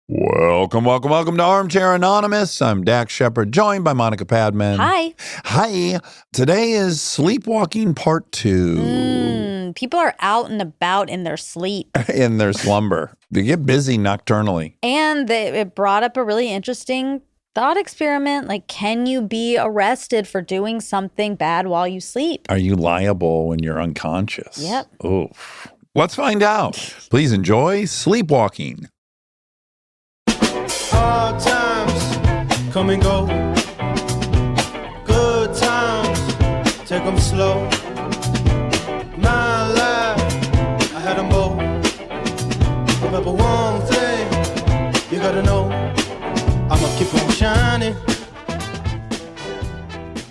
Welcome to Armchair Anonymous. I'm Dax Shepard, joined by Monica Padman. Hi. Hi. Today is Sleepwalking Part 2. People are out and about in their sleep. In their slumber. They get busy nocturnally. And it brought up a really interesting thought experiment. Like, can you be arrested for doing something bad while you sleep? Are you liable when you're unconscious? Yep. Oof. Let's find out. Please enjoy Sleepwalking. Hard times come and go. Good times, take them slow. My life, I had them both. Remember one thing, you gotta know, I'ma keep on shining.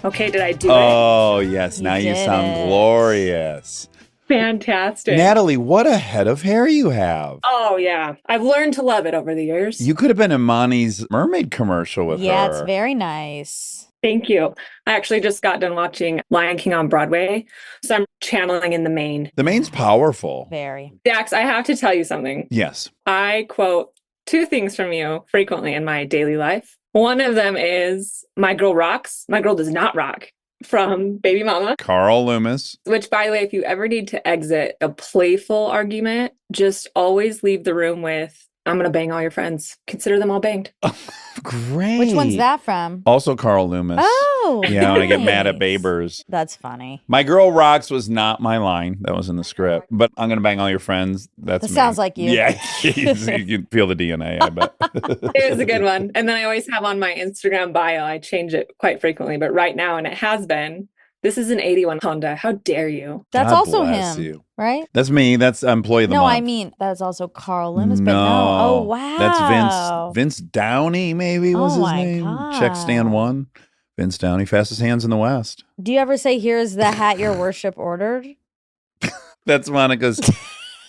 Okay, did I do it? Oh, yes. Now you did sound it. glorious. Fantastic. Natalie, what a head of hair you have. Oh, yeah. I've learned to love it over the years. You could have been in Monty's mermaid commercial with her. Yeah, it's very nice. Thank you. I actually just got done watching Lion King on Broadway, so I'm channeling in the main. The main's powerful. Very. Dax, I have to tell you something. Yes. I quote two things from you frequently in my daily life. One of them is, "My girl rocks. My girl does not rock," from Baby Mama. Carl Loomis. Which, by the way, if you ever need to exit a playful argument, just always leave the room with, "I'm going to bang all your friends. Consider them all banged." Great. Which one's that from? Also Carl Loomis. Oh, Yeah, when I get mad at nice. Babers. That's funny. My girl rocks was not my line. That was in the script. But I'm going to bang all your friends. That's That me. sounds like you. Yeah. You can feel the DNA, I bet. It was a good one. And then I always have on my Instagram bio, I change it quite frequently, but right now, and it has been, "This is an 81 Honda. How dare you?" That's God also bless him, you. right? That's me. That's Employee of the No, Month. I mean, that's also Carl Loomis, but no. Oh, wow. That's Vince Downey, maybe was Oh his my name. Check stand God. 1. Vince Downey, fastest hands in the West. Do you ever say, "Here's the hat your worship ordered"? That's Monica's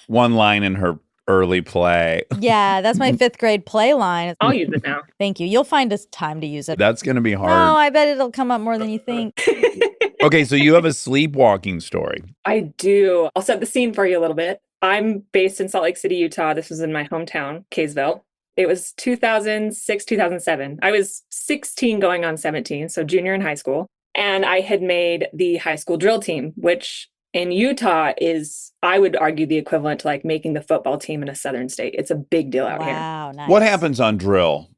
one line in her early play. Yeah, that's my 5th grade play line. I'll use it now. Thank you. You'll find us time to use it. That's going to be No, hard. I bet it'll come up more than you think. Okay, so you have a sleepwalking story. I do. I'll set the scene for you a little bit. I'm based in Salt Lake City, Utah. This was in my hometown, Kaysville. It was 2006, 2007. I was 16 going on 17, so junior in high school. And I had made the high school drill team, which in Utah is, I would argue, the equivalent to like making the football team in a southern state. It's a big deal out here. Wow, nice. What happens on drill?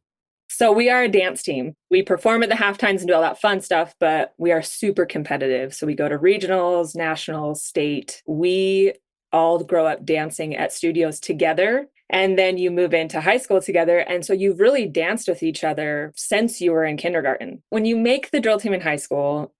So we are a dance team. We perform at the half times and do all that fun stuff, but we are super competitive. So we go to regionals, nationals, state. We all grow up dancing at studios together. And then you move into high school together. And so you've really danced with each other since you were in kindergarten. When you make the drill team in high school,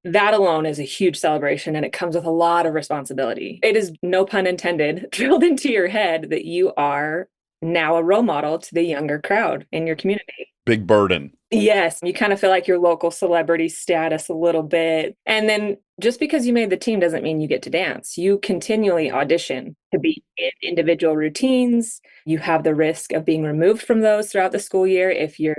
that alone is a huge celebration, and it comes with a lot of responsibility. It is, no pun intended, drilled into your head that you are now a role model to the younger crowd in your community. Big burden. Yes, you kind of feel like your local celebrity status a little bit. And then just because you made the team doesn't mean you get to dance. You continually audition to be in individual routines. You have the risk of being removed from those throughout the school year if your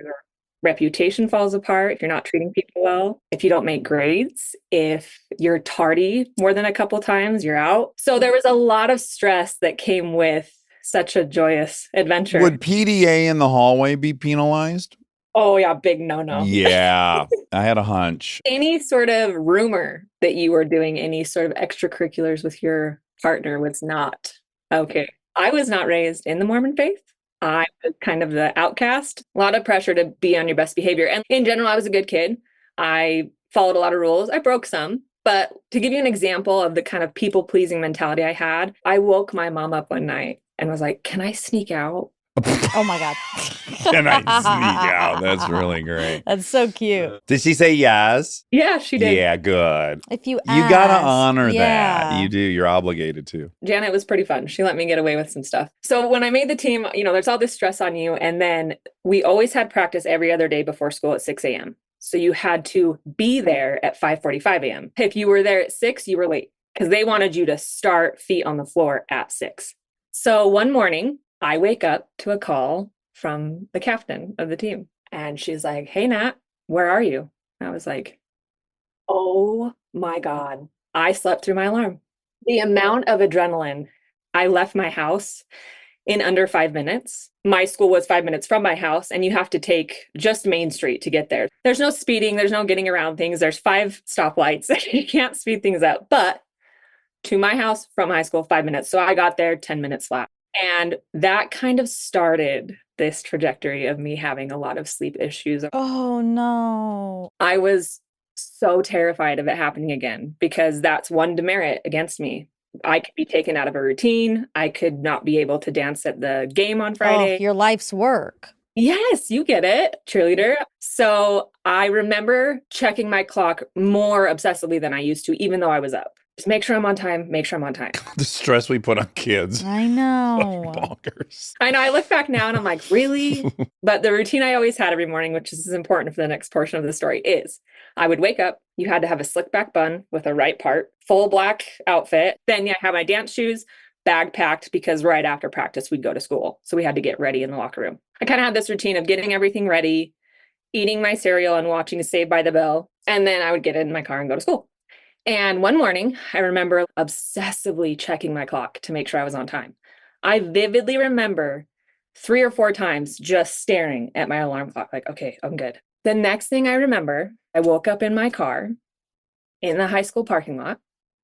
reputation falls apart, if you're not treating people well, if you don't make grades, if you're tardy more than a couple times, you're out. So there was a lot of stress that came with such a joyous adventure. Would PDA in the hallway be penalized? Oh, yeah, big no-no. Yeah, I had a hunch. Any sort of rumor that you were doing any sort of extracurriculars with your partner was not okay. I was not raised in the Mormon faith. I was kind of the outcast. A lot of pressure to be on your best behavior. And in general, I was a good kid. I followed a lot of rules. I broke some. But to give you an example of the kind of people-pleasing mentality I had, I woke my mom up one night and was like, "Can I sneak out?" Oh my God. Can I sneak out? That's really great. That's so cute. Did she say yes? Yeah, she did. Yeah, good. If you You gotta ask, honor yeah. that. You do. You're obligated to. Janet was pretty fun. She let me get away with some stuff. So when I made the team, there's all this stress on you. And then we always had practice every other day before school at 6 a.m. So you had to be there at 5:45 a.m. If you were there at 6, you were late because they wanted you to start feet on the floor at 6. So one morning, I wake up to a call from the captain of the team. And she's like, "Hey, Nat, where are you?" And I was like, oh my God. I slept through my alarm. The amount of adrenaline. I left my house in under 5 minutes. My school was 5 minutes from my house, and you have to take just Main Street to get there. There's no speeding. There's no getting around things. There's 5 stoplights. You can't speed things up. But to my house from high school, 5 minutes. So I got there 10 minutes flat. And that kind of started this trajectory of me having a lot of sleep issues. Oh, no. I was so terrified of it happening again because that's one demerit against me. I could be taken out of a routine. I could not be able to dance at the game on Friday. Oh, your life's work. Yes, you get it, cheerleader. So I remember checking my clock more obsessively than I used to, even though I was up. Just make sure I'm on time, make sure I'm on time. The stress we put on kids. I know. Bonkers. I know, I look back now and I'm like, really? But the routine I always had every morning, which is important for the next portion of the story, is I would wake up, you had to have a slick back bun with a right part, full black outfit. Then I have my dance shoes, bag packed, because right after practice, we'd go to school. So we had to get ready in the locker room. I kind of had this routine of getting everything ready, eating my cereal and watching Saved by the Bell. And then I would get in my car and go to school. And one morning, I remember obsessively checking my clock to make sure I was on time. I vividly remember 3 or 4 times just staring at my alarm clock, like, okay, I'm good. The next thing I remember, I woke up in my car in the high school parking lot,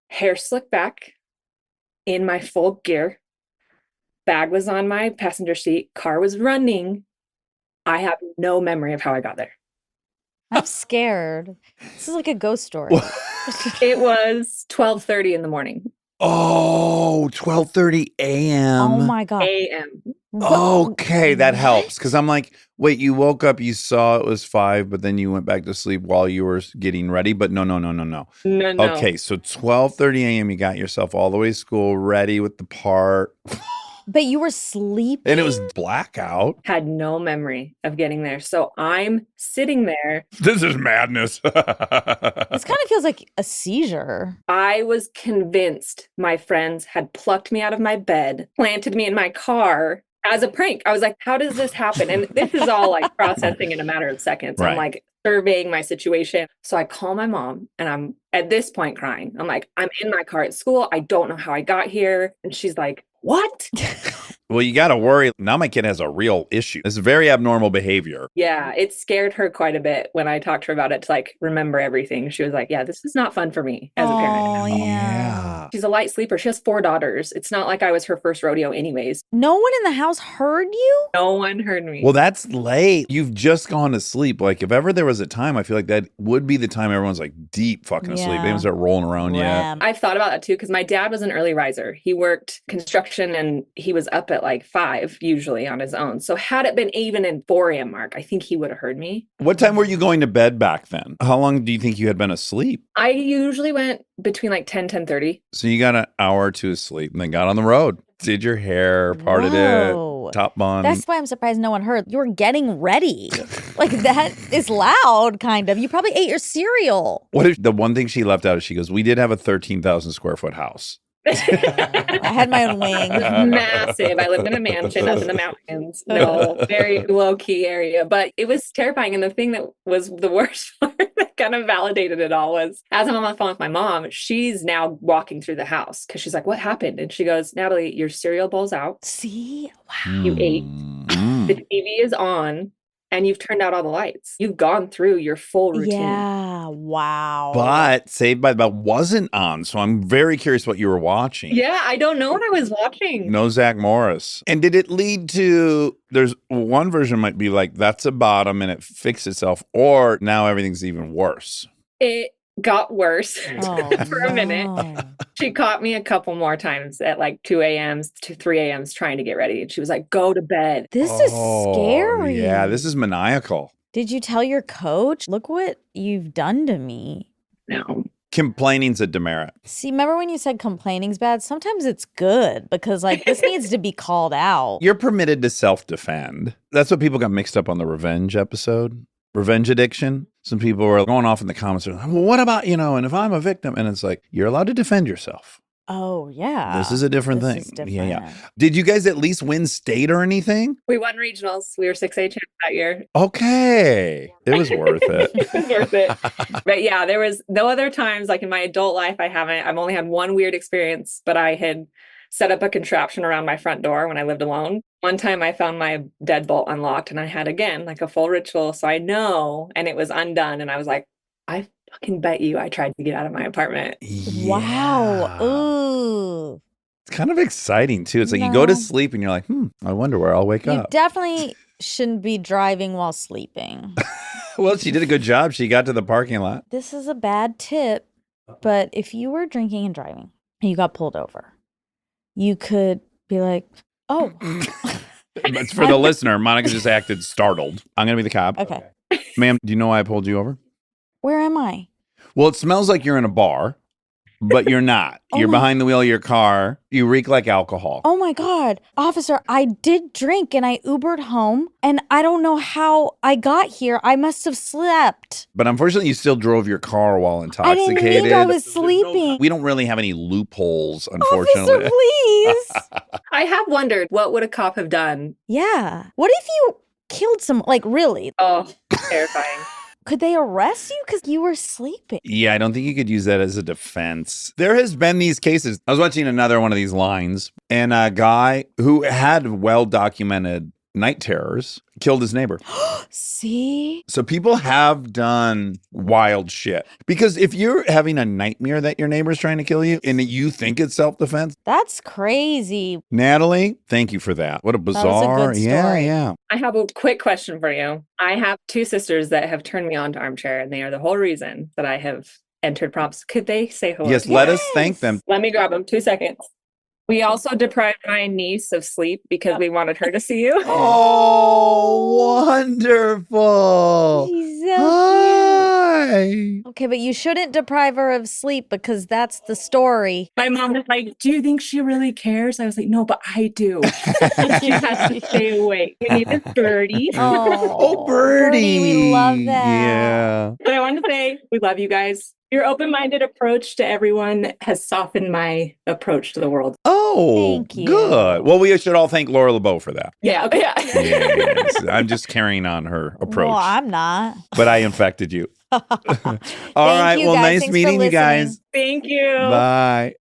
hair slicked back, in my full gear, bag was on my passenger seat, car was running. I have no memory of how I got there. I'm scared. This is like a ghost story. It was 12:30 in the morning. Oh, 12:30 a.m. Oh my God. A.M. Okay, that helps. Because I'm like, wait, you woke up, you saw it was 5, but then you went back to sleep while you were getting ready. But no. No. Okay, so 12:30 a.m. you got yourself all the way to school, ready with the part. But you were sleeping? And it was blackout. Had no memory of getting there. So I'm sitting there. This is madness. This kind of feels like a seizure. I was convinced my friends had plucked me out of my bed, planted me in my car as a prank. I was like, how does this happen? And this is all like processing in a matter of seconds. Right. I'm like surveying my situation. So I call my mom and I'm at this point crying. I'm like, I'm in my car at school. I don't know how I got here. And she's like, what? Well, you got to worry. Now my kid has a real issue. It's very abnormal behavior. Yeah, it scared her quite a bit when I talked to her about it to like remember everything. She was like, yeah, this is not fun for me as a parent. Oh, yeah. She's a light sleeper. She has 4 daughters. It's not like I was her first rodeo anyways. No one in the house heard you? No one heard me. Well, that's late. You've just gone to sleep. Like, if ever there was a time, I feel like that would be the time everyone's like deep fucking asleep. They Yeah. haven't started rolling around yet. Ram. I've thought about that too, because my dad was an early riser. He worked construction and he was up at like 5 usually on his own. So had it been even in 4 a.m. mark, I think he would have heard me. What time were you going to bed back then? How long do you think you had been asleep? I usually went between like 10:30. So you got an hour or 2 of sleep and then got on the road. Did your hair, parted Whoa. it, top bun. That's why I'm surprised no one heard. You were getting ready. Like, that is loud, kind of. You probably ate your cereal. What if the one thing she left out is she goes, we did have a 13,000 square foot house. I had my own wing. It was massive. I lived in a mansion up in the mountains. No, very low key area, but it was terrifying. And the thing that was the worst part that kind of validated it all was as I'm on the phone with my mom, she's now walking through the house because she's like, what happened? And she goes, Natalie, your cereal bowl's out. See? Wow. You ate. The TV is on. And you've turned out all the lights. You've gone through your full routine. Yeah. Wow. But Saved by the Bell wasn't on. So I'm very curious what you were watching. Yeah, I don't know what I was watching. No Zach Morris. And did it lead to, there's one version might be like, that's a bottom and it fixed itself, or now everything's even worse. It got worse Oh, for a minute. no. She caught me a couple more times at like 2 a.m.s to 3 a.m.s trying to get ready. And she was like, go to bed. This is Oh, scary. Yeah, this is maniacal. Did you tell your coach? Look what you've done to me. No. Complaining's a demerit. See, remember when you said complaining's bad? Sometimes it's good because, like, this needs to be called out. You're permitted to self-defend. That's what people got mixed up on the revenge episode. Revenge addiction. Some people were going off in the comments. Like, well, what about, and if I'm a victim? And it's like, you're allowed to defend yourself. Oh, yeah. This is a different This thing. is different. Yeah. Did you guys at least win state or anything? We won regionals. We were 6A champs that year. Okay. It was worth it. It was worth it. But yeah, there was no other times like in my adult life. I've only had one weird experience, but I had set up a contraption around my front door when I lived alone. One time I found my deadbolt unlocked and I had, again, like a full ritual. So I know, and it was undone. And I was like, I fucking bet you I tried to get out of my apartment. Wow. Yeah. Ooh. It's kind of exciting too. It's like you go to No. sleep and you're like, I wonder where I'll wake You up. definitely shouldn't be driving while sleeping. Well, she did a good job. She got to the parking lot. This is a bad tip, but if you were drinking and driving and you got pulled over, you could be like, oh. It's for the listener. Monica just acted startled. I'm going to be the cop. Okay. Ma'am, do you know why I pulled you over? Where am I? Well, it smells like you're in a bar, but you're not. Oh You're my- behind the wheel of your car. You reek like alcohol. Oh my God. Officer, I did drink and I Ubered home and I don't know how I got here. I must have slept. But unfortunately, you still drove your car while I intoxicated. didn't think I was sleeping. We don't really have any loopholes, Officer, unfortunately. please. I have wondered, what would a cop have done? Yeah. What if you killed some, like really? Oh, terrifying. Could they arrest you because you were sleeping? Yeah, I don't think you could use that as a defense. There has been these cases. I was watching another one of these lines, and a guy who had well-documented night terrors killed his neighbor. See? So people have done wild shit. Because if you're having a nightmare that your neighbor's trying to kill you and you think it's self-defense, That's crazy. Natalie, thank you for that. What a was a bizarre. good Yeah, story. yeah. I have a quick question for you. I have two sisters that have turned me on to Armchair, and they are the whole reason that I have entered prompts. Could they say hello? Yes, let us thank them. Let me grab them. 2 seconds. We also deprived my niece of sleep because we wanted her to see you. Oh, wonderful. She's so Hi. cute. Okay, but you shouldn't deprive her of sleep because that's the story. My mom was like, do you think she really cares? I was like, no, but I do. She has to stay awake. We need this birdie. Oh, Birdie. We love that. Yeah. But I wanted to say, we love you guys. Your open-minded approach to everyone has softened my approach to the world. Oh, Thank you. good. Well, we should all thank Laura LeBeau for that. Yeah, okay. Yes. I'm just carrying on her approach. Well, I'm not. But I infected you. All right. you, Well, guys. nice Thanks for meeting you listening. guys. Thank you. Bye.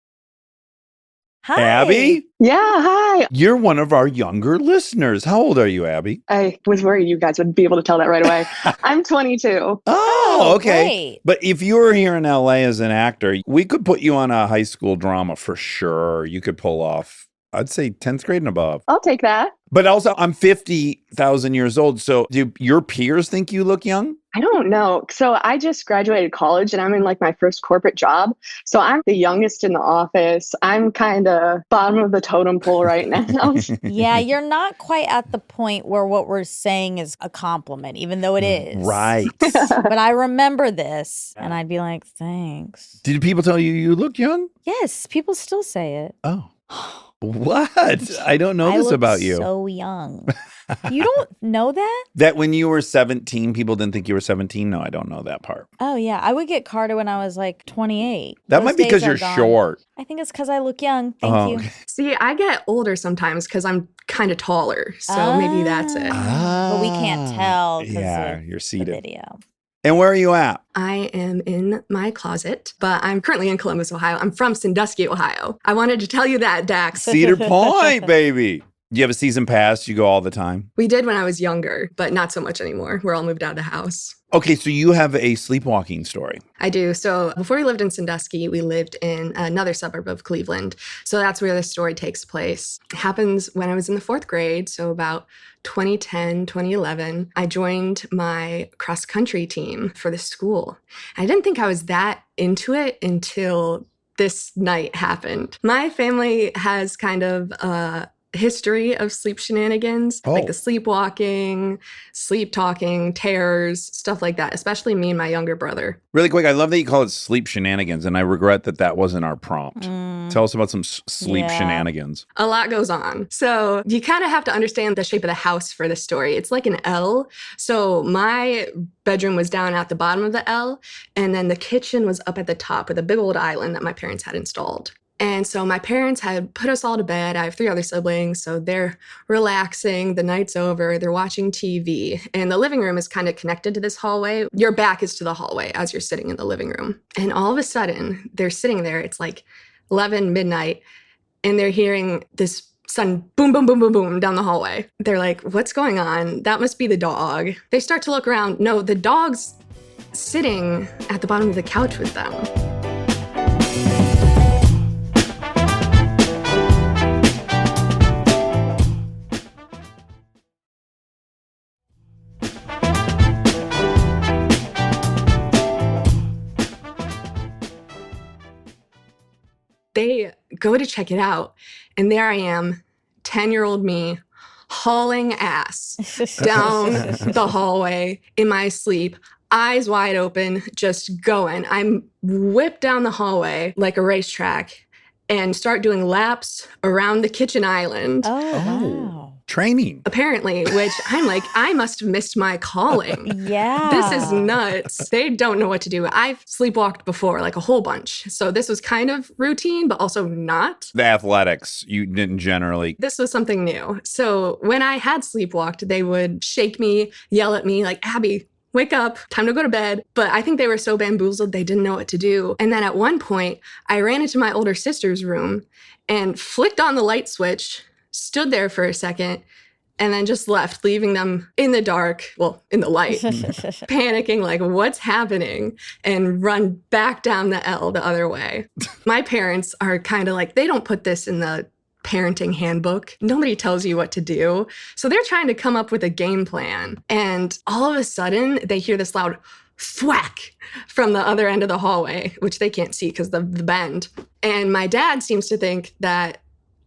Hi. Abby, Yeah, hi. you're one of our younger listeners. How old are you, Abby? I was worried you guys would be able to tell that right away. I'm 22. Oh, okay. Great. But if you were here in LA as an actor, we could put you on a high school drama for sure. You could pull off, I'd say 10th grade and above. I'll take that. But also, I'm 50,000 years old. So do your peers think you look young? I don't know. So I just graduated college and I'm in like my first corporate job. So I'm the youngest in the office. I'm kind of bottom of the totem pole right now. Yeah, you're not quite at the point where what we're saying is a compliment, even though it is. Right. But I remember this and I'd be like, thanks. Did people tell you you look young? Yes, people still say it. Oh. What? I don't know I this look about you. so young. You don't know that? That when you were 17, people didn't think you were 17? No, I don't know that part. Oh, yeah. I would get carded when I was like 28. That Those might be because days are you're gone. short. I think it's because I look young. Thank Oh, you. okay. See, I get older sometimes because I'm kind of taller. So maybe that's it. But we can't tell because Yeah, of you're the seated. video. And where are you at? I am in my closet, but I'm currently in Columbus, Ohio. I'm from Sandusky, Ohio. I wanted to tell you that, Dax. Cedar Point, baby. Do you have a season pass? You go all the time? We did when I was younger, but not so much anymore. We're all moved out of the house. Okay, so you have a sleepwalking story. I do. So before we lived in Sandusky, we lived in another suburb of Cleveland. So that's where the story takes place. It happens when I was in the 4th grade. So about 2010, 2011, I joined my cross country team for the school. I didn't think I was that into it until this night happened. My family has kind of a history of sleep shenanigans, like the sleepwalking, sleep talking, terrors, stuff like that, especially me and my younger brother. Really quick, I love that you call it sleep shenanigans, and I regret that that wasn't our prompt. Mm. Tell us about some sleep Yeah. shenanigans. A lot goes on. So you kind of have to understand the shape of the house for this story. It's like an L. So my bedroom was down at the bottom of the L, and then the kitchen was up at the top with a big old island that my parents had installed. And so my parents had put us all to bed. I have 3 other siblings, so they're relaxing. The night's over. They're watching TV. And the living room is kind of connected to this hallway. Your back is to the hallway as you're sitting in the living room. And all of a sudden, they're sitting there. It's like 11 midnight. and they're hearing this sudden boom, boom, boom, boom, boom down the hallway. They're like, what's going on? That must be the dog. They start to look around. No, the dog's sitting at the bottom of the couch with them. They go to check it out, and there I am, 10-year-old me, hauling ass down the hallway in my sleep, eyes wide open, just going. I'm whipped down the hallway like a racetrack and start doing laps around the kitchen island. Oh, wow. Training. Apparently, which I'm like, I must have missed my calling. Yeah. This is nuts. They don't know what to do. I've sleepwalked before, like a whole bunch. So this was kind of routine, but also not. The athletics, you didn't generally. This was something new. So when I had sleepwalked, they would shake me, yell at me like, Abby, wake up, time to go to bed. But I think they were so bamboozled, they didn't know what to do. And then at one point, I ran into my older sister's room and flicked on the light switch, stood there for a second, and then just left, leaving them in the dark, well, in the light, panicking like, what's happening? And run back down the L the other way. My parents are kind of like, they don't put this in the parenting handbook. Nobody tells you what to do. So they're trying to come up with a game plan. And all of a sudden, they hear this loud thwack from the other end of the hallway, which they can't see because of the bend. And my dad seems to think that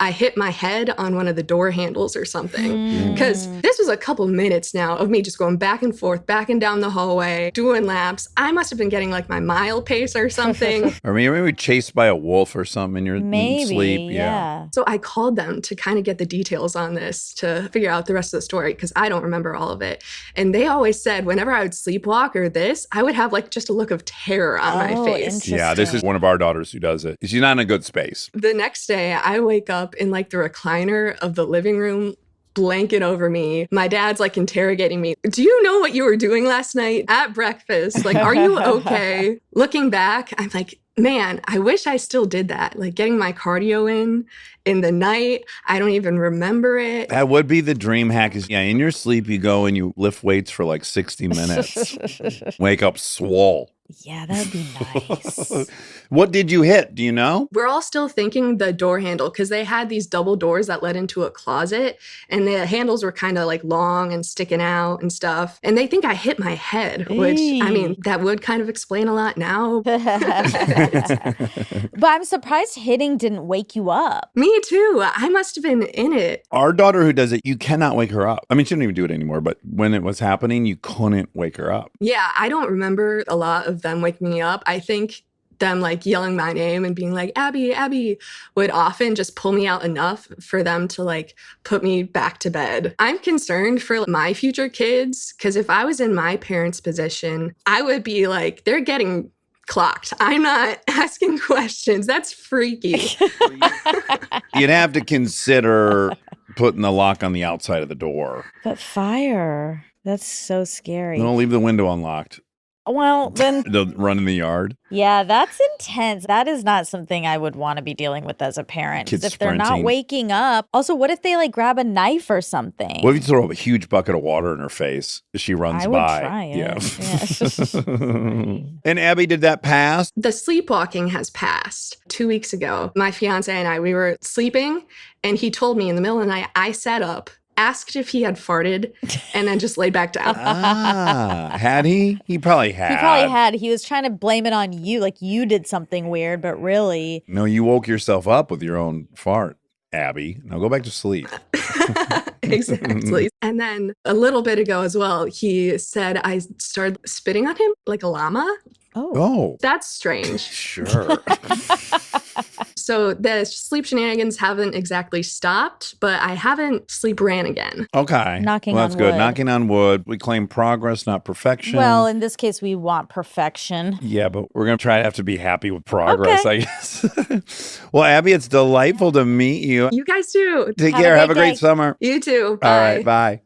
I hit my head on one of the door handles or something. Because this was a couple minutes now of me just going back and forth, back and down the hallway, doing laps. I must have been getting like my mile pace or something. Or maybe chased by a wolf or something in your sleep. Yeah. So I called them to kind of get the details on this to figure out the rest of the story because I don't remember all of it. And they always said whenever I would sleepwalk or this, I would have like just a look of terror on my face. Yeah, this is one of our daughters who does it. She's not in a good space. The next day, I wake up in like the recliner of the living room, blanket over me. My dad's like interrogating me. Do you know what you were doing last night at breakfast? Like, are you okay? Looking back, I'm like, man, I wish I still did that. Like getting my cardio in the night. I don't even remember it. That would be the dream hack is, in your sleep, you go and you lift weights for like 60 minutes. Wake up swole. Yeah, that would be nice. What did you hit? Do you know? We're all still thinking the door handle because they had these double doors that led into a closet and the handles were kind of like long and sticking out and stuff. And they think I hit my head, which I mean, that would kind of explain a lot now. But I'm surprised hitting didn't wake you up. Me too. I must have been in it. Our daughter who does it, you cannot wake her up. I mean, she don't even do it anymore, but when it was happening, you couldn't wake her up. Yeah, I don't remember a lot of them waking me up. I think them like yelling my name and being like, Abby, Abby, would often just pull me out enough for them to like put me back to bed. I'm concerned for my future kids because if I was in my parents' position, I would be like, they're getting clocked. I'm not asking questions. That's freaky. You'd have to consider putting the lock on the outside of the door. But fire, that's so scary. Don't leave the window unlocked. Well, then. They'll run in the yard. Yeah, that's intense. That is not something I would want to be dealing with as a parent. Kids if they're not waking up. Also, what if they like grab a knife or something? What if you throw a huge bucket of water in her face as she runs by? I would try it. Yeah. And Abby, did that pass? The sleepwalking has passed 2 weeks ago. My fiance and I, we were sleeping and he told me in the middle of the night, I sat up, asked if he had farted, and then just laid back down. Had he? He probably had. He probably had. He was trying to blame it on you, like you did something weird, but really. No, you woke yourself up with your own fart, Abby. Now go back to sleep. Exactly. And then a little bit ago as well, he said I started spitting on him like a llama. Oh. That's strange. Sure. So the sleep shenanigans haven't exactly stopped, but I haven't sleep ran again. Okay. Knocking that's on good. wood. Knocking on wood. We claim progress, not perfection. Well, in this case, we want perfection. Yeah, but we're going to try to have to be happy with progress, Okay. I guess. Well, Abby, it's delightful to meet you. You guys too. Take Have a care. great Have a great day. summer. You too. Bye. All right. Bye.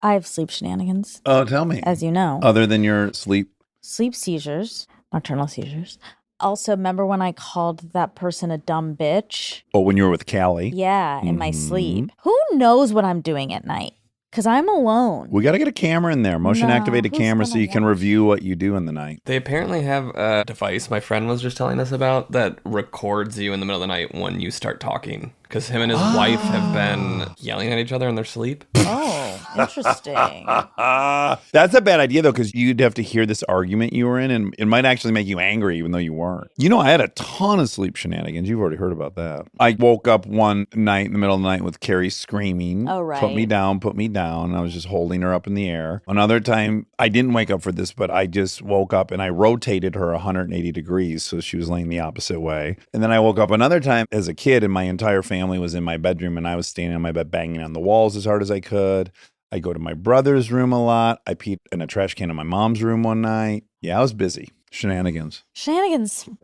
I have sleep shenanigans, Oh, tell me. as you know. Other than your sleep. Sleep seizures, nocturnal seizures. Also, remember when I called that person a dumb bitch? Oh, when you were with Callie. Yeah, in my sleep. Who knows what I'm doing at night? Because I'm alone. We got to get a camera in there, motion activated who's camera, so gonna you can watch? review what you do in the night. They apparently have a device my friend was just telling us about that records you in the middle of the night when you start talking. Because him and his wife have been yelling at each other in their sleep. Oh, interesting. That's a bad idea, though, because you'd have to hear this argument you were in, and it might actually make you angry, even though you weren't. You know, I had a ton of sleep shenanigans. You've already heard about that. I woke up one night in the middle of the night with Carrie screaming. Oh, right. Put me down, put me down. I was just holding her up in the air. Another time, I didn't wake up for this, but I just woke up and I rotated her 180 degrees, so she was laying the opposite way. And then I woke up another time as a kid, and my entire family was in my bedroom, and I was standing on my bed banging on the walls as hard as I could. I go to my brother's room a lot. I peed in a trash can in my mom's room one night. Yeah, I was busy. Shenanigans.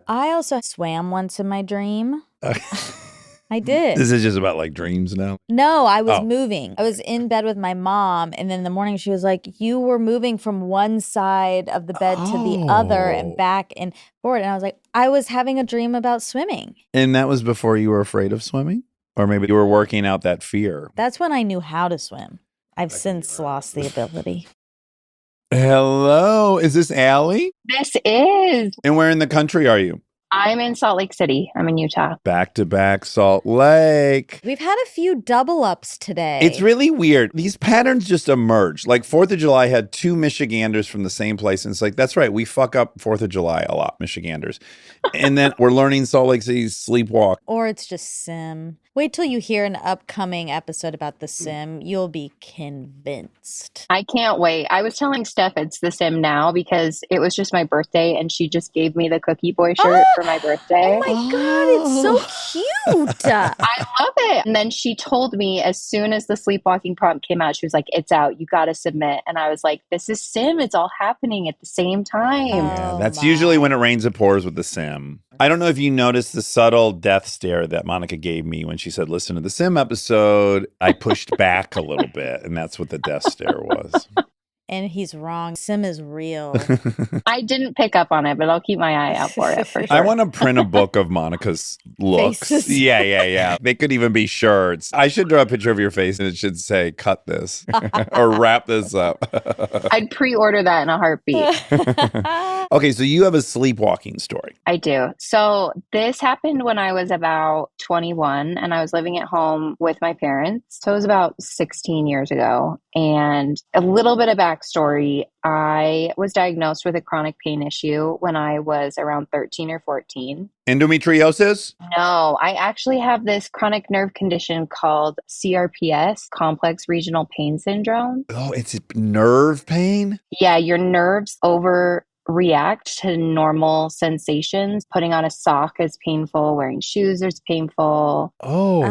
I also swam once in my dream. I did. This is just about like dreams now. No, I was moving. I was in bed with my mom, and then in the morning she was like, you were moving from one side of the bed to the other and back and forward. And I was like, I was having a dream about swimming. And that was before you were afraid of swimming? Or maybe you were working out that fear. That's when I knew how to swim. I've since lost the ability. Hello, is this Allie? This is. And where in the country are you? I'm in Salt Lake City. I'm in Utah. Back to back Salt Lake. We've had a few double ups today. It's really weird. These patterns just emerge. Like 4th of July had 2 Michiganders from the same place. And it's like, that's right. We fuck up 4th of July a lot, Michiganders. And then we're learning Salt Lake City's Sleepwalk. Or it's just Sim. Wait till you hear an upcoming episode about the Sim. You'll be convinced. I can't wait. I was telling Steph it's the Sim now because it was just my birthday and she just gave me the Cookie Boy shirt for my birthday. Oh my God, it's so cute. I love it. And then she told me as soon as the Sleepwalking prompt came out, she was like, it's out. You got to submit. And I was like, this is Sim. It's all happening at the same time. Yeah, that's usually when it rains, it pours with the Sim. I don't know if you noticed the subtle death stare that Monica gave me when she said, listen to the Sim episode. I pushed back a little bit, and that's what the death stare was. And he's wrong. Sim is real. I didn't pick up on it, but I'll keep my eye out for it for sure. I want to print a book of Monica's looks. Faces. Yeah. They could even be shirts. I should draw a picture of your face and it should say, cut this or wrap this up. I'd pre-order that in a heartbeat. Okay, so you have a sleepwalking story. I do. So this happened when I was about 21 and I was living at home with my parents. So it was about 16 years ago. And a little bit of backstory, I was diagnosed with a chronic pain issue when I was around 13 or 14. Endometriosis? No, I actually have this chronic nerve condition called CRPS, complex regional pain syndrome. Oh, it's nerve pain? Yeah, your nerves overreact to normal sensations. Putting on a sock is painful. Wearing shoes is painful. Oh,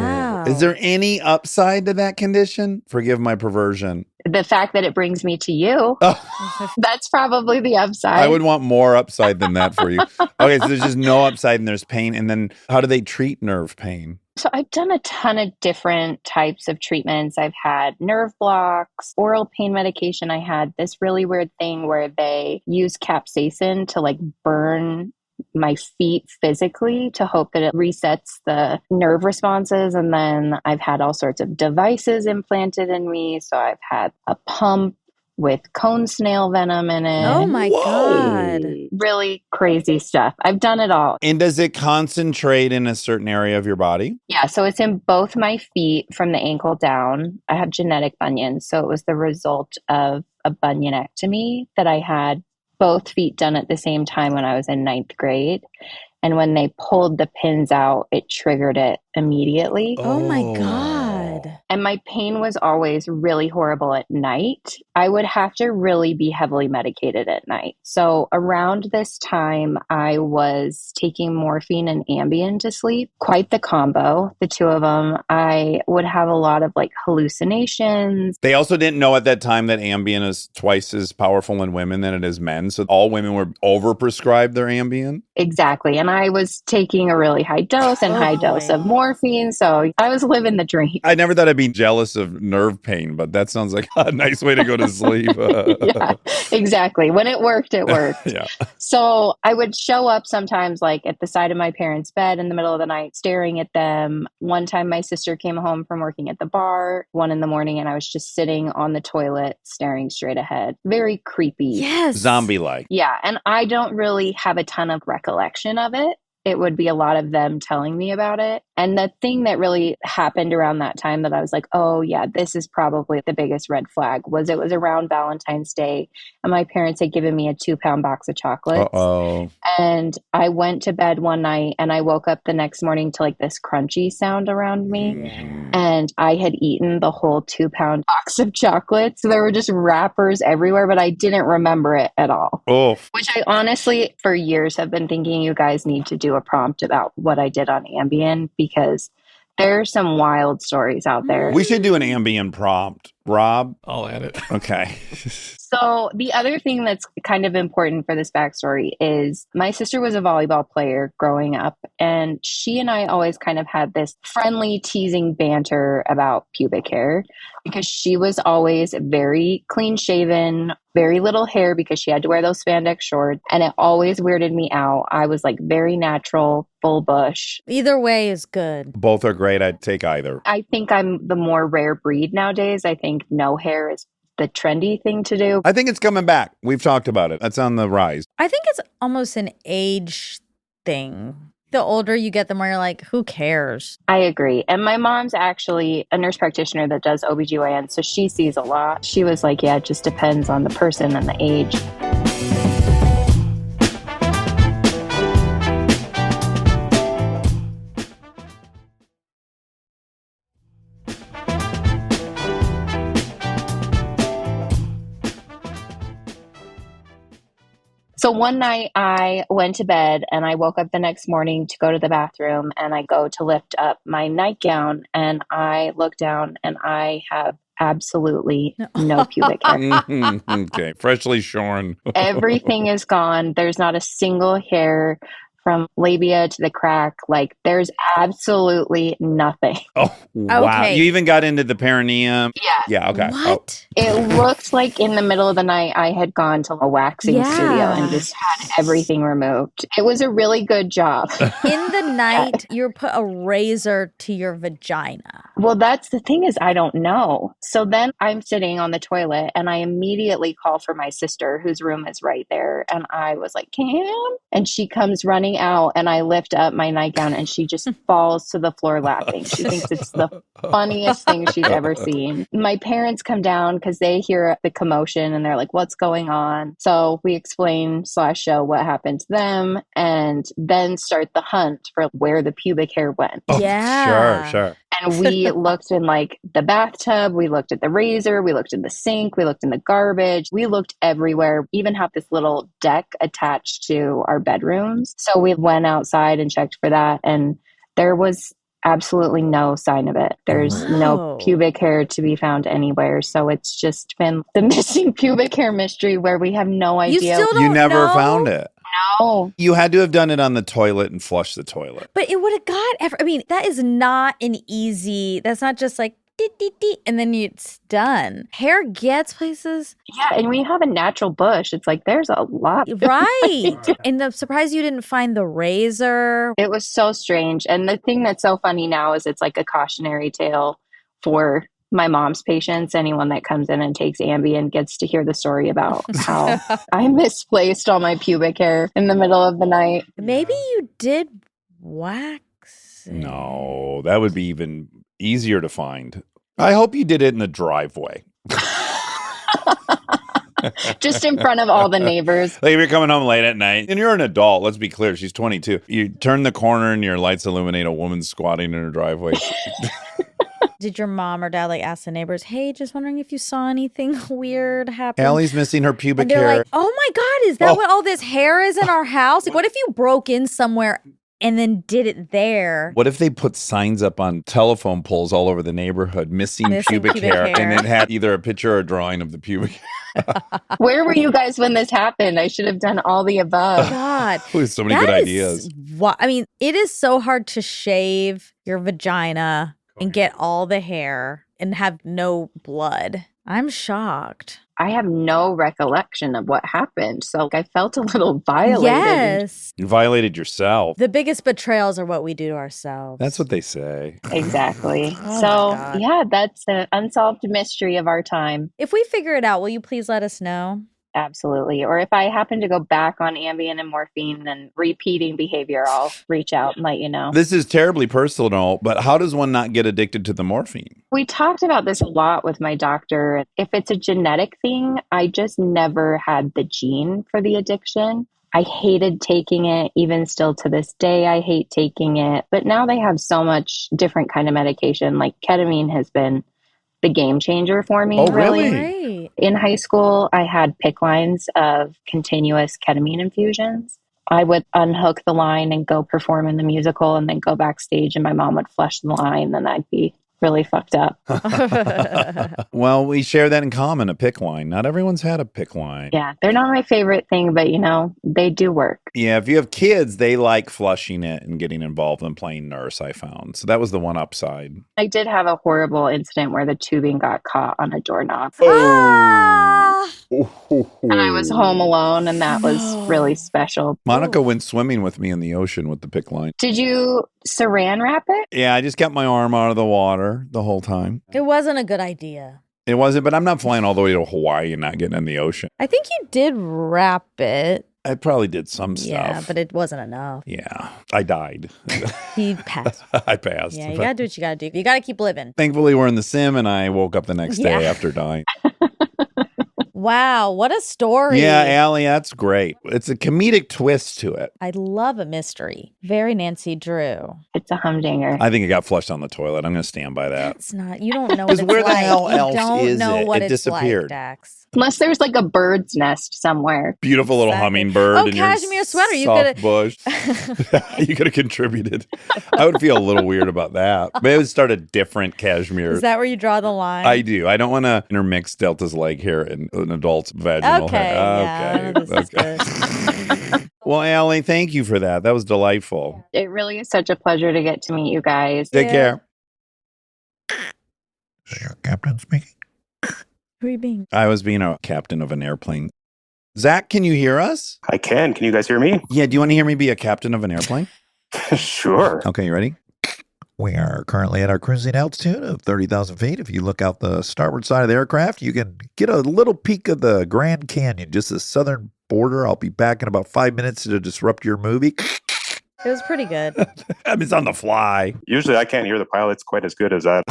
Wow. Is there any upside to that condition? Forgive my perversion. The fact that it brings me to you, that's probably the upside. I would want more upside than that for you. Okay, so there's just no upside and there's pain. And then how do they treat nerve pain? So I've done a ton of different types of treatments. I've had nerve blocks, oral pain medication. I had this really weird thing where they use capsaicin to like burn my feet physically to hope that it resets the nerve responses. And then I've had all sorts of devices implanted in me. So I've had a pump with cone snail venom in it. Oh my God. Really crazy stuff. I've done it all. And does it concentrate in a certain area of your body? Yeah, so it's in both my feet from the ankle down. I have genetic bunions. So it was the result of a bunionectomy that I had both feet done at the same time when I was in 9th grade. And when they pulled the pins out, it triggered it immediately. Oh my God. And my pain was always really horrible at night. I would have to really be heavily medicated at night. So around this time, I was taking morphine and Ambien to sleep. Quite the combo, the two of them. I would have a lot of like hallucinations. They also didn't know at that time that Ambien is twice as powerful in women than it is men. So all women were overprescribed their Ambien. Exactly. And I was taking a really high dose and high dose of morphine. So I was living the dream. I never thought I'd be jealous of nerve pain, but that sounds like a nice way to go to sleep. Yeah, exactly. When it worked, it worked. Yeah. So I would show up sometimes like at the side of my parents' bed in the middle of the night, staring at them. One time my sister came home from working at the bar, 1 a.m, and I was just sitting on the toilet, staring straight ahead. Very creepy. Yes. Zombie-like. Yeah. And I don't really have a ton of recollection of it. It would be a lot of them telling me about it. And the thing that really happened around that time that I was like, oh yeah, this is probably the biggest red flag was it was around Valentine's Day. And my parents had given me a 2-pound box of chocolates. Uh-oh. And I went to bed one night and I woke up the next morning to like this crunchy sound around me. And I had eaten the whole 2-pound box of chocolates. So there were just wrappers everywhere, but I didn't remember it at all. Oh. Which I honestly, for years, have been thinking you guys need to do a prompt about what I did on Ambien because there's some wild stories out there. We should do an Ambien prompt. Rob? I'll add it. Okay. So the other thing that's kind of important for this backstory is my sister was a volleyball player growing up, and she and I always kind of had this friendly teasing banter about pubic hair because she was always very clean shaven, very little hair because she had to wear those spandex shorts, and it always weirded me out. I was like very natural, full bush. Either way is good. Both are great. I'd take either. I think I'm the more rare breed nowadays. I think no hair is the trendy thing to do. I think it's coming back. We've talked about it. That's on the rise. I think it's almost an age thing. The older you get, the more you're like, who cares? I agree. And my mom's actually a nurse practitioner that does OBGYN, so she sees a lot. She was like, yeah, it just depends on the person and the age. So one night I went to bed and I woke up the next morning to go to the bathroom and I go to lift up my nightgown and I look down and I have absolutely no pubic hair. Okay. Freshly shorn. Everything is gone. There's not a single hair from labia to the crack. Like there's absolutely nothing. Oh, wow. Okay. You even got into the perineum. Yeah. Yeah. Okay. What? It looked like in the middle of the night I had gone to a waxing studio and just had everything removed. It was a really good job. In the night, you put a razor to your vagina. Well, that's the thing is I don't know. So then I'm sitting on the toilet and I immediately call for my sister whose room is right there. And I was like, Cam? And she comes running out and I lift up my nightgown and she just falls to the floor laughing. She thinks it's the funniest thing she's ever seen. My parents come down because they hear the commotion and they're like, what's going on? So we explain / show what happened to them and then start the hunt for where the pubic hair went. Oh, Yeah. Sure. And we looked in like the bathtub, we looked at the razor, we looked in the sink, we looked in the garbage, we looked everywhere. We even have this little deck attached to our bedrooms. So we went outside and checked for that and there was absolutely no sign of it. There's no pubic hair to be found anywhere. So it's just been the missing pubic hair mystery where we have no idea. You still You don't never know? found it. No. You had to have done it on the toilet and flushed the toilet. But it would have got, I mean, that is not an easy, that's not just like, and then it's done. Hair gets places. Yeah, and when you have a natural bush, it's like there's a lot. Right. And I'm surprised you didn't find the razor. It was so strange. And the thing that's so funny now is it's like a cautionary tale for my mom's patients. Anyone that comes in and takes Ambien gets to hear the story about how I misplaced all my pubic hair in the middle of the night. Maybe you did wax it. No, that would be even easier to find. I hope you did it in the driveway. Just in front of all the neighbors. Like if you're coming home late at night and you're an adult, let's be clear, she's 22. You turn the corner and your lights illuminate a woman squatting in her driveway. Did your mom or dad like ask the neighbors, hey, just wondering if you saw anything weird happen? Allie's missing her pubic And they're hair. like, oh my God, is that what all this hair is in our house? Like, what if you broke in somewhere and then did it there. What if they put signs up on telephone poles all over the neighborhood, missing pubic hair, and it had either a picture or a drawing of the pubic hair? Where were you guys when this happened? I should have done all the above. God. So many good ideas. I mean, it is so hard to shave your vagina and get all the hair and have no blood. I'm shocked. I have no recollection of what happened. So I felt a little violated. Yes. You violated yourself. The biggest betrayals are what we do to ourselves. That's what they say. Exactly. Oh So, yeah, that's an unsolved mystery of our time. If we figure it out, will you please let us know? Absolutely. Or if I happen to go back on Ambien and morphine and repeating behavior, I'll reach out and let you know. This is terribly personal, but how does one not get addicted to the morphine? We talked about this a lot with my doctor. If it's a genetic thing, I just never had the gene for the addiction. I hated taking it. Even still to this day, I hate taking it. But now they have so much different kind of medication. Like ketamine has been the game changer for me. Oh, really? Right. In high school, I had PICC lines of continuous ketamine infusions. I would unhook the line and go perform in the musical and then go backstage and my mom would flush the line and I'd be really fucked up. Well, we share that in common, a PICC line. Not everyone's had a PICC line. Yeah, they're not my favorite thing, but they do work. Yeah, if you have kids, they like flushing it and getting involved in playing nurse, I found. So that was the one upside. I did have a horrible incident where the tubing got caught on a doorknob. Ah! And I was home alone, and that was really special. Monica went swimming with me in the ocean with the PICC line. Did you saran wrap it? Yeah, I just kept my arm out of the water the whole time. It wasn't a good idea. It wasn't, but I'm not flying all the way to Hawaii and not getting in the ocean. I think you did wrap it. I probably did some stuff. Yeah, but it wasn't enough. Yeah, I died. He passed. I passed. Yeah, you gotta do what you gotta do. You gotta keep living. Thankfully, we're in the sim, and I woke up the next day Yeah. after dying. Wow, what a story. Yeah, Allie, that's great. It's a comedic twist to it. I love a mystery. Very Nancy Drew. It's a humdinger. I think it got flushed on the toilet. I'm going to stand by that. It's not. You don't know what Because it's where the like. hell you else don't is know it? what It it's disappeared. like, Dax. Unless there's like a bird's nest somewhere. Beautiful little Exactly. hummingbird. Oh, in your cashmere sweater. You soft coulda- bush. You could have contributed. I would feel a little weird about that. Maybe I would start a different cashmere. Is that where you draw the line? I do. I don't want to intermix Delta's leg hair and an adult's vaginal Okay, hair. yeah, this is Okay. Well, Allie, thank you for that. That was delightful. It really is such a pleasure to get to meet you guys. Take care. This is your captain speaking. Who are you being? I was being a captain of an airplane. Zach, can you hear us? I can. Can you guys hear me? Yeah. Do you want to hear me be a captain of an airplane? Sure. Okay, you ready? We are currently at our cruising altitude of 30,000 feet. If you look out the starboard side of the aircraft, you can get a little peek of the Grand Canyon, just the southern border. I'll be back in about 5 minutes to disrupt your movie. It was pretty good. I mean, it's on the fly. Usually I can't hear the pilots quite as good as that.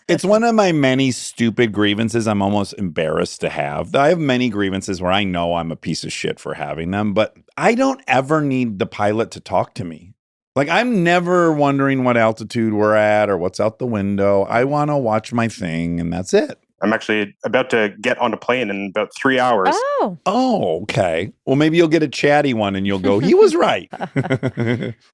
It's one of my many stupid grievances I'm almost embarrassed to have. I have many grievances where I know I'm a piece of shit for having them, but I don't ever need the pilot to talk to me. Like, I'm never wondering what altitude we're at or what's out the window. I want to watch my thing, and that's it. I'm actually about to get on a plane in about 3 hours. Oh. Oh, okay. Well, maybe you'll get a chatty one and you'll go, he was right.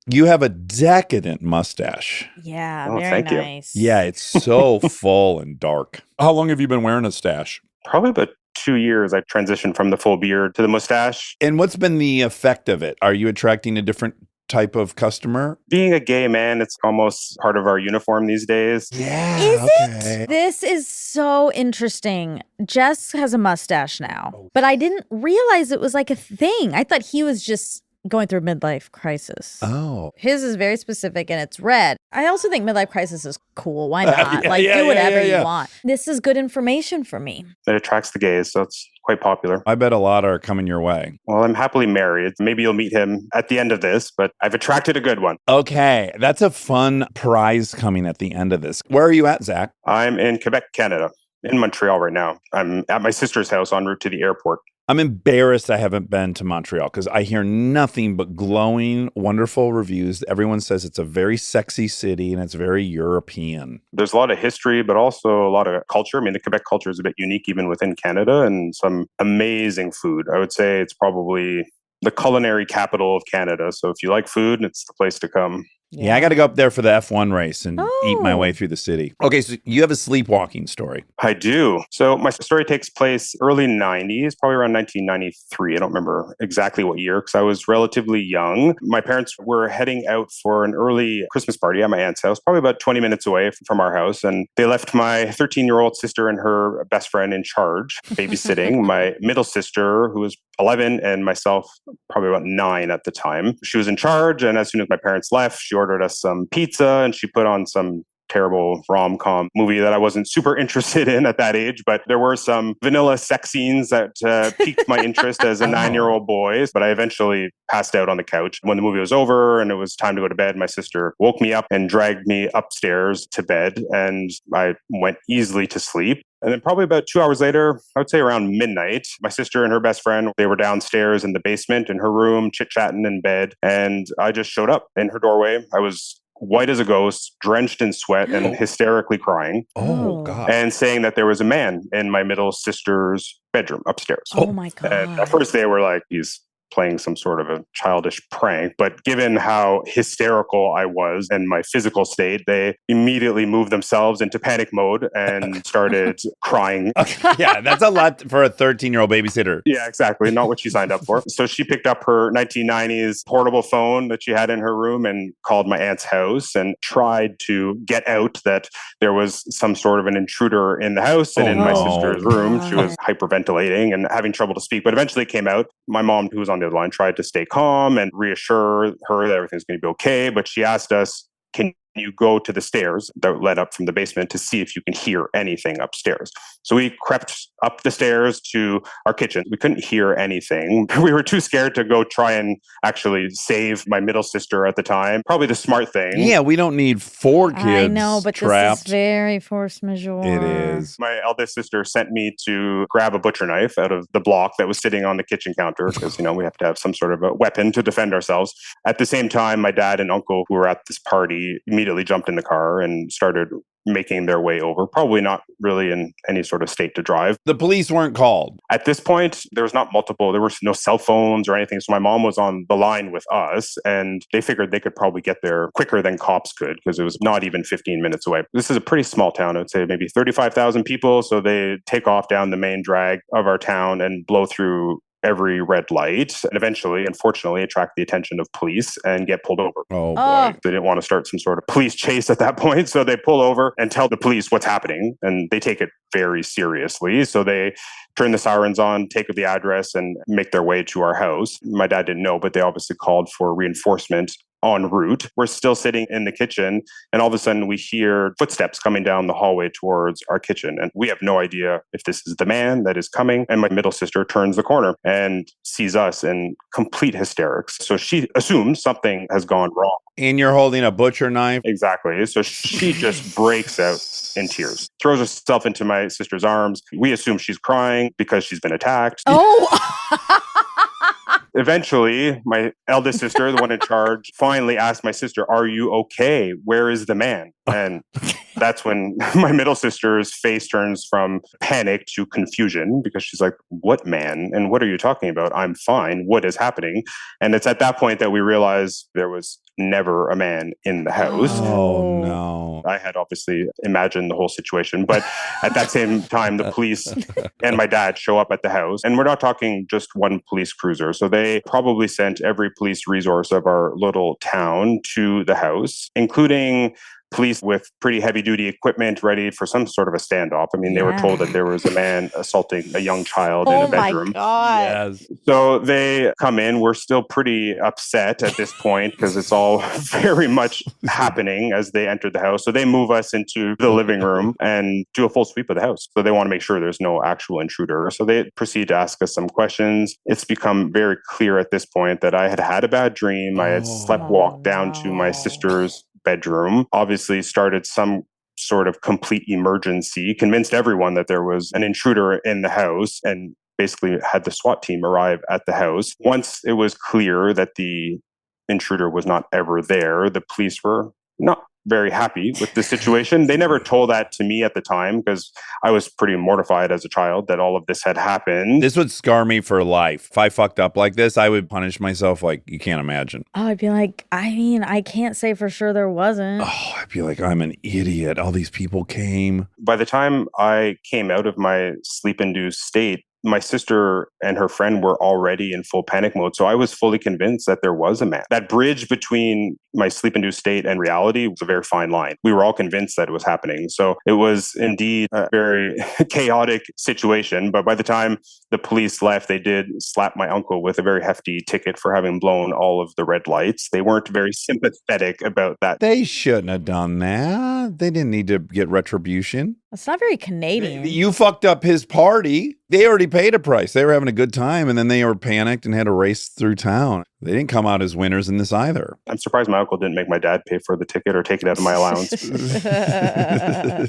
You have a decadent mustache. Yeah, Oh, very thank you. nice. Yeah, it's so full and dark. How long have you been wearing a stash? Probably about 2 years I transitioned from the full beard to the mustache. And what's been the effect of it? Are you attracting a different type of customer? Being a gay man, it's almost part of our uniform these days. Yeah. Is it? This is so interesting. Jess has a mustache now, but I didn't realize it was like a thing. I thought he was just going through midlife crisis. Oh. His is very specific and it's red. I also think midlife crisis is cool. Why not? Yeah, do whatever yeah. you want. This is good information for me. It attracts the gays, so it's quite popular. I bet a lot are coming your way. Well, I'm happily married. Maybe you'll meet him at the end of this, but I've attracted a good one. Okay. That's a fun prize coming at the end of this. Where are you at, Zach? I'm in Quebec, Canada, in Montreal right now. I'm at my sister's house en route to the airport. I'm embarrassed I haven't been to Montreal because I hear nothing but glowing, wonderful reviews. Everyone says it's a very sexy city and it's very European. There's a lot of history, but also a lot of culture. I mean, the Quebec culture is a bit unique even within Canada, and some amazing food. I would say it's probably the culinary capital of Canada. So if you like food, it's the place to come. Yeah, I got to go up there for the F1 race and eat my way Oh. through the city. Okay, so you have a sleepwalking story. I do. So my story takes place early 90s, probably around 1993. I don't remember exactly what year because I was relatively young. My parents were heading out for an early Christmas party at my aunt's house, probably about 20 minutes away from our house. And they left my 13-year-old sister and her best friend in charge, babysitting my middle sister, who was 11, and myself, probably about 9 at the time. She was in charge. And as soon as my parents left, she ordered us some pizza and she put on some terrible rom-com movie that I wasn't super interested in at that age, but there were some vanilla sex scenes that piqued my interest as a 9-year-old boy. But I eventually passed out on the couch. When the movie was over and it was time to go to bed, my sister woke me up and dragged me upstairs to bed, and I went easily to sleep. And then probably about 2 hours later, I would say around midnight, my sister and her best friend, they were downstairs in the basement in her room, chit-chatting in bed. And I just showed up in her doorway. I was white as a ghost, drenched in sweat and hysterically crying. Oh, God. And saying that there was a man in my middle sister's bedroom upstairs. Oh my God. And at first they were like, he's playing some sort of a childish prank. But given how hysterical I was and my physical state, they immediately moved themselves into panic mode and started crying. Yeah, that's a lot for a 13-year-old babysitter. Yeah, exactly. Not what she signed up for. So she picked up her 1990s portable phone that she had in her room and called my aunt's house and tried to get out that there was some sort of an intruder in the house and in my sister's room. She was hyperventilating and having trouble to speak, but eventually it came out. My mom, who was on the other line, tried to stay calm and reassure her that everything's going to be okay. But she asked us, can you go to the stairs that led up from the basement to see if you can hear anything upstairs? So we crept up the stairs to our kitchen. We couldn't hear anything. We were too scared to go try and actually save my middle sister at the time. Probably the smart thing. Yeah, we don't need 4 kids I know, but trapped. this is very force majeure. It is. My eldest sister sent me to grab a butcher knife out of the block that was sitting on the kitchen counter because, we have to have some sort of a weapon to defend ourselves. At the same time, my dad and uncle who were at this party immediately jumped in the car and started making their way over, probably not really in any sort of state to drive. The police weren't called. At this point, there was no cell phones or anything. So my mom was on the line with us and they figured they could probably get there quicker than cops could because it was not even 15 minutes away. This is a pretty small town. I would say maybe 35,000 people. So they take off down the main drag of our town and blow through every red light and eventually, unfortunately, attract the attention of police and get pulled over. Oh, boy. They didn't want to start some sort of police chase at that point. So they pull over and tell the police what's happening. And they take it very seriously. So they turn the sirens on, take the address and make their way to our house. My dad didn't know, but they obviously called for reinforcement en route. We're still sitting in the kitchen and all of a sudden we hear footsteps coming down the hallway towards our kitchen. And we have no idea if this is the man that is coming. And my middle sister turns the corner and sees us in complete hysterics. So she assumes something has gone wrong. And you're holding a butcher knife? Exactly. So she just breaks out in tears, throws herself into my sister's arms. We assume she's crying because she's been attacked. Oh! Eventually, my eldest sister, the one in charge, finally asked my sister, "Are you okay? Where is the man?" And that's when my middle sister's face turns from panic to confusion because she's like, "What man? And what are you talking about? I'm fine. What is happening?" And it's at that point that we realized there was never a man in the house. Oh, no. I had obviously imagined the whole situation, but at that same time, the police and my dad show up at the house. And we're not talking just one police cruiser. So they probably sent every police resource of our little town to the house, including police with pretty heavy duty equipment ready for some sort of a standoff. I mean, they were told that there was a man assaulting a young child in a bedroom. Oh my God. Yes. So they come in. We're still pretty upset at this point because it's all very much happening as they enter the house. So they move us into the living room and do a full sweep of the house. So they want to make sure there's no actual intruder. So they proceed to ask us some questions. It's become very clear at this point that I had had a bad dream. I had sleptwalked down to my sister's bedroom, obviously started some sort of complete emergency, convinced everyone that there was an intruder in the house, and basically had the SWAT team arrive at the house. Once it was clear that the intruder was not ever there, the police were not very happy with the situation. They never told that to me at the time because I was pretty mortified as a child that all of this had happened. This would scar me for life. If I fucked up like this, I would punish myself like you can't imagine. Oh, I'd be like, I mean, I can't say for sure there wasn't. Oh, I'd be like, I'm an idiot. All these people came. By the time I came out of my sleep-induced state, my sister and her friend were already in full panic mode. So I was fully convinced that there was a man. That bridge between my sleep-induced state and reality was a very fine line. We were all convinced that it was happening. So it was indeed a very chaotic situation. But by the time the police left, they did slap my uncle with a very hefty ticket for having blown all of the red lights. They weren't very sympathetic about that. They shouldn't have done that. They didn't need to get retribution. That's not very Canadian. You fucked up his party. They already paid a price. They were having a good time, and then they were panicked and had to race through town. They didn't come out as winners in this either. I'm surprised my uncle didn't make my dad pay for the ticket or take it out of my allowance.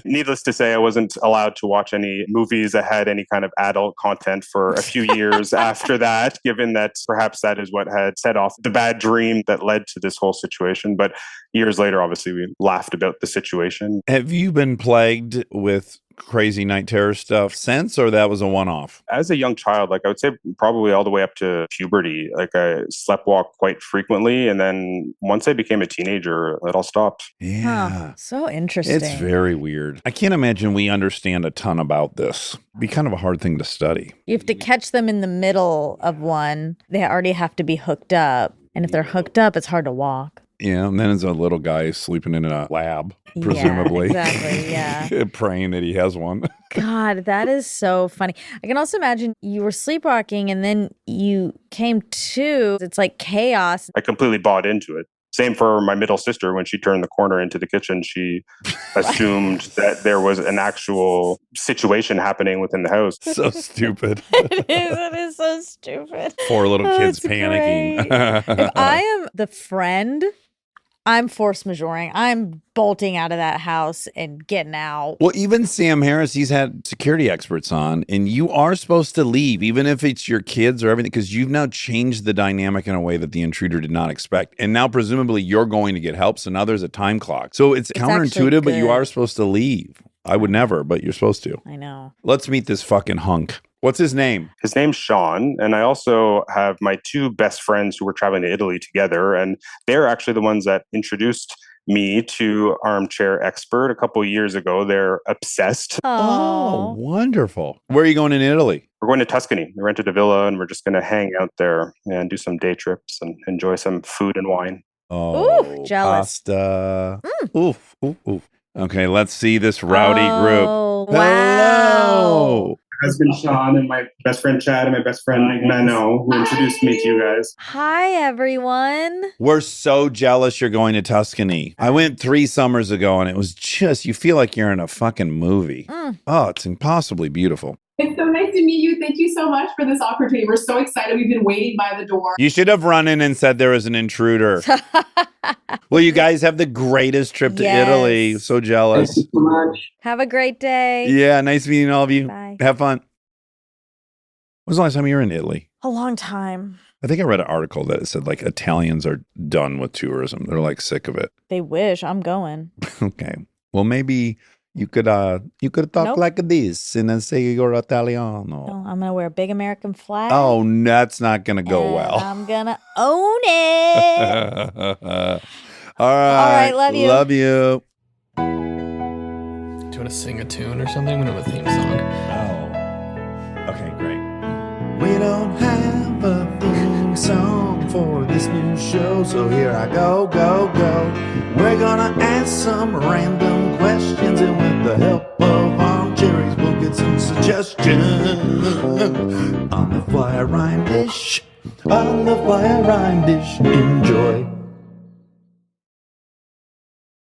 Needless to say, I wasn't allowed to watch any movies that had any kind of adult content for a few years after that, given that perhaps that is what had set off the bad dream that led to this whole situation. But years later, obviously, we laughed about the situation. Have you been plagued with crazy night terror stuff since, or that was a one-off? As a young child, like I would say probably all the way up to puberty, like I sleptwalked quite frequently. And then once I became a teenager, it all stopped. Yeah. Huh. So interesting. It's very weird. I can't imagine we understand a ton about this. It'd be kind of a hard thing to study. You have to catch them in the middle of one. They already have to be hooked up. And if they're hooked up, it's hard to walk. Yeah, and then there's a little guy sleeping in a lab, presumably. Yeah, exactly, yeah. Praying that he has one. God, that is so funny. I can also imagine you were sleepwalking and then you came to. It's like chaos. I completely bought into it. Same for my middle sister. When she turned the corner into the kitchen, she assumed that there was an actual situation happening within the house. So stupid. It is so stupid. Poor little kids panicking. If I am the friend, I'm force majeuring. I'm bolting out of that house and getting out. Well, even Sam Harris, he's had security experts on, and you are supposed to leave, even if it's your kids or everything, because you've now changed the dynamic in a way that the intruder did not expect. And now, presumably, you're going to get help. So now there's a time clock. So it's counterintuitive, but you are supposed to leave. I would never, but you're supposed to. I know. Let's meet this fucking hunk. What's his name? His name's Sean. And I also have my two best friends who were traveling to Italy together. And they're actually the ones that introduced me to Armchair Expert a couple of years ago. They're obsessed. Oh, wonderful. Where are you going in Italy? We're going to Tuscany. We rented a villa and we're just going to hang out there and do some day trips and enjoy some food and wine. Oh, ooh, jealous. Pasta. Oof, oof, oof. Okay, let's see this rowdy group. Wow. Hello. Husband Sean and my best friend Chad and my best friend Mano, who introduced me to you guys. Hi, everyone. We're so jealous you're going to Tuscany. I went 3 summers ago and it was just, you feel like you're in a fucking movie. Oh, it's impossibly beautiful. It's so nice to meet you. Thank you so much for this opportunity. We're so excited. We've been waiting by the door. You should have run in and said there was an intruder. Well, you guys have the greatest trip to Italy. So jealous. Thank you so much. Have a great day. Yeah, nice meeting all of you. Bye. Have fun. When was the last time you were in Italy? A long time. I think I read an article that said like Italians are done with tourism. They're like sick of it. They wish. I'm going. Okay. Well, maybe you could talk like this and then say you're Italiano. No, I'm gonna wear a big American flag. Oh, that's not gonna go and well. I'm gonna own it. All right. Love you. Love you. Do you want to sing a tune or something? We don't have a theme song. Oh. Okay, great. We don't have a theme song for this new show, so here I go. We're gonna ask some random questions, and with the help of Armcherries, we'll get some suggestions. On the fly rhyme dish, enjoy.